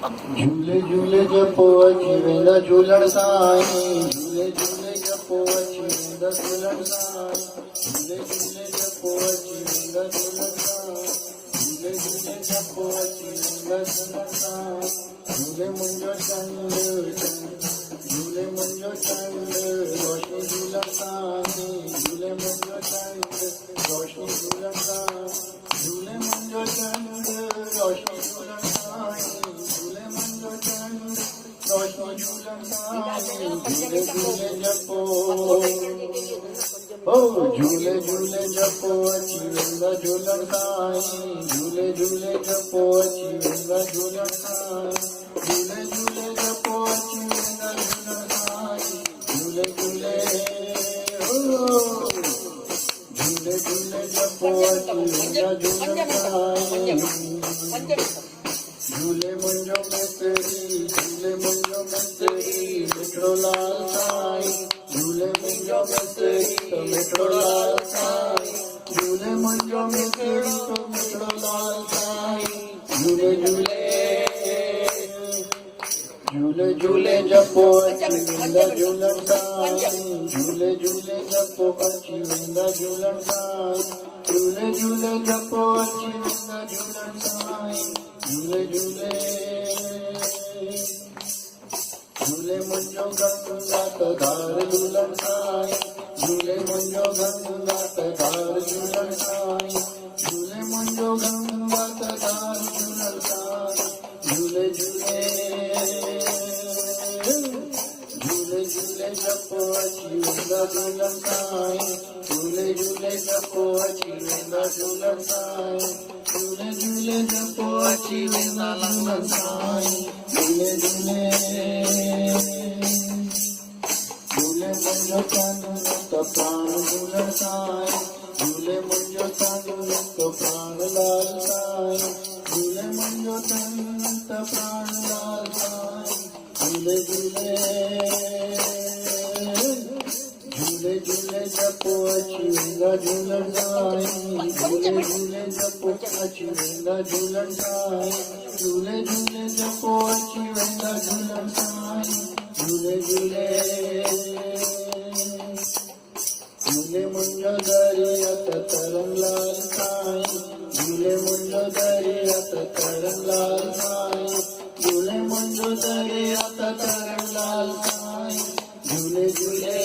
झूले झूले जपो अची वेंदा झूलण साईं, झूले झूले जपो अची वेंदा झूलण साईं, झूले झूले जपो अची वेंदा झूलण साईं, झूले झूले जपो अची वेंदा झूलण साईं, झूले मुंहिंजो चंड झूले मुंहिंजो चंड रोशनी झूलण साईं, झूले मुंहिंजो चंड रोशनी झूलण साईं, झूले मुंहिंजो चंड रोशनी झूलण साईं, झूले मुंहिंजो चंड रोशनी झूलण साईं, झूले झूले जपो झूले झूले जपो अची वेंदा झूलण साईं, झूले झूले जपो अची वेंदा झूलण साईं, झूले झूले जपो अची वेंदा झूलण साईं, झूले झूले झूले झूले जपो अची वेंदा झूलण साईं, झूले मुंहिंजो मिस्त्री झूले मुंहिंजो मिस्त्री मिठड़ो लाल साईं, झूले मुंहिंजो मिस्त्री तो मिठड़ो लाल साईं, झूले मुंहिंजो मिस्त्री तो मिठड़ो लाल साईं, झूले झूले झूले झूले जपो अची वेंदा झूलण साईं, झूले झूले जपो अची वेंदा झूलण साईं, झूले झूले जपो अची वेंदा झूलण साईं, झूले झूले झूले मुंहिंजो गंगा त धार झूलण साईं, झूले मुंहिंजो गंगा त धार झूलण साईं, झूले मुंहिंजो गंगा त धार झूलण साईं, झूले झूले झूले झूले जपो अची वेंदा झूलण साईं, झूले झूले जपो अची वेंदा झूलण साईं, झूले झूले जपो अची वेंदा झूलण साईं, झूले झूले झूले मुंहिंजो चंड त प्राण झूलण साईं, झूले मुंहिंजो चंड त प्राण लाल साईं, झूले मुंहिंजो चंड त प्राण लाल साईं, झूले झूले झूले झूले जपो अची वेंदा झूलण साईं, झूले झूले जपो अची वेंदा झूलण साईं, झूले झूले जपो अची वेंदा झूलण साईं, झूले झूले झूले मुंहिंजो दरिया त तरंग लाल साईं, झूले मुंहिंजो दरिया त तरंग लाल साईं, झूले मुंहिंजो दरिया त तरंग लाल साईं, झूले झूले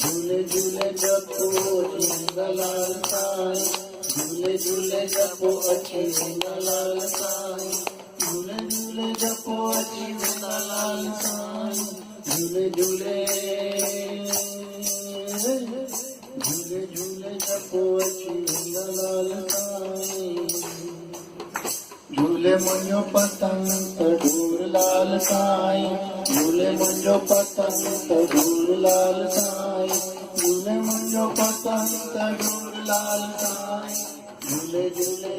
झूले झूले जपो अची वेंदा लाल साईं, झूले झूले जपो अची वेंदा लाल साईं, झूले झूले जपो अची वेंदा लाल साईं, झूले झूले झूले झूले जपो अची वेंदा लाल साईं, झूले मुंहिंजो पतंग त ढूर लाल साईं, झूले मुंहिंजो पतंग त ढूर लाल साईं, झूले मुंहिंजो पतंग त ढूर लाल साईं, झूले झूले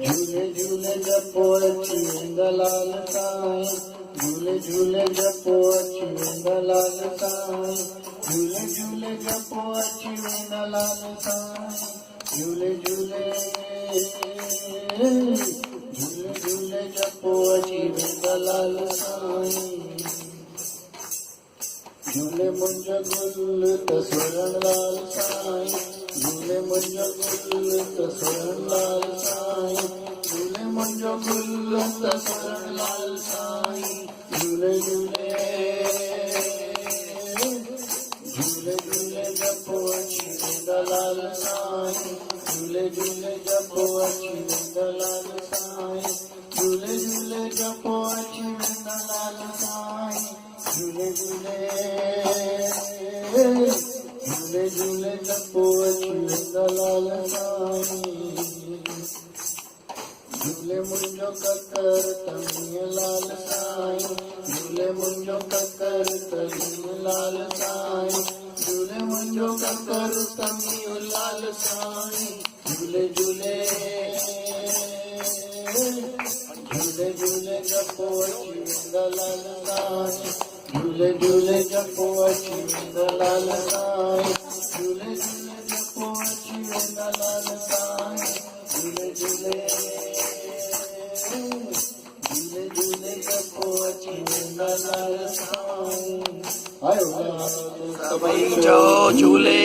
झूले झूले जपो अची वेंदा लाल साईं, झूले झूले जपो अची वेंदा लाल साईं, झूले झूले जपो अची वेंदा लाल साईं, झूले झूले झूले झूले जपो अची वेंदा लाल साईं, झूले मुंहिंजो गुल त सुरण लाल साईं, झूले मुंहिंजो गुल त सुरण लाल साईं, झूले मुंहिंजो गुल त सुरण लाल साईं, झूले झूले झूले झूले जपो अची वेंदा लाल साईं, झूले झूले जपो अची वेंदा लाल साईं, झूले झूले जपो अची वेंदा लाल साईं, झूले झूले झूले झूले जपो अची वेंदा लाल साईं, झूले मुंहिंजो ककर तमीअ लाल साईं, झूले मुंहिंजो ककर तमीअ लाल साईं, झूले मुंहिंजो ककर तमीअ लाल साईं, झूले झूले झूले झूले जपो अची वेंदा लाल साईं, झूले झूले जपो अची वेंदा लाल साईं, झूले झूले जपो अची वेंदा लाल साईं, झूले झूले जपो अची वेंदा लाल साईं आयो सभई चओ झूले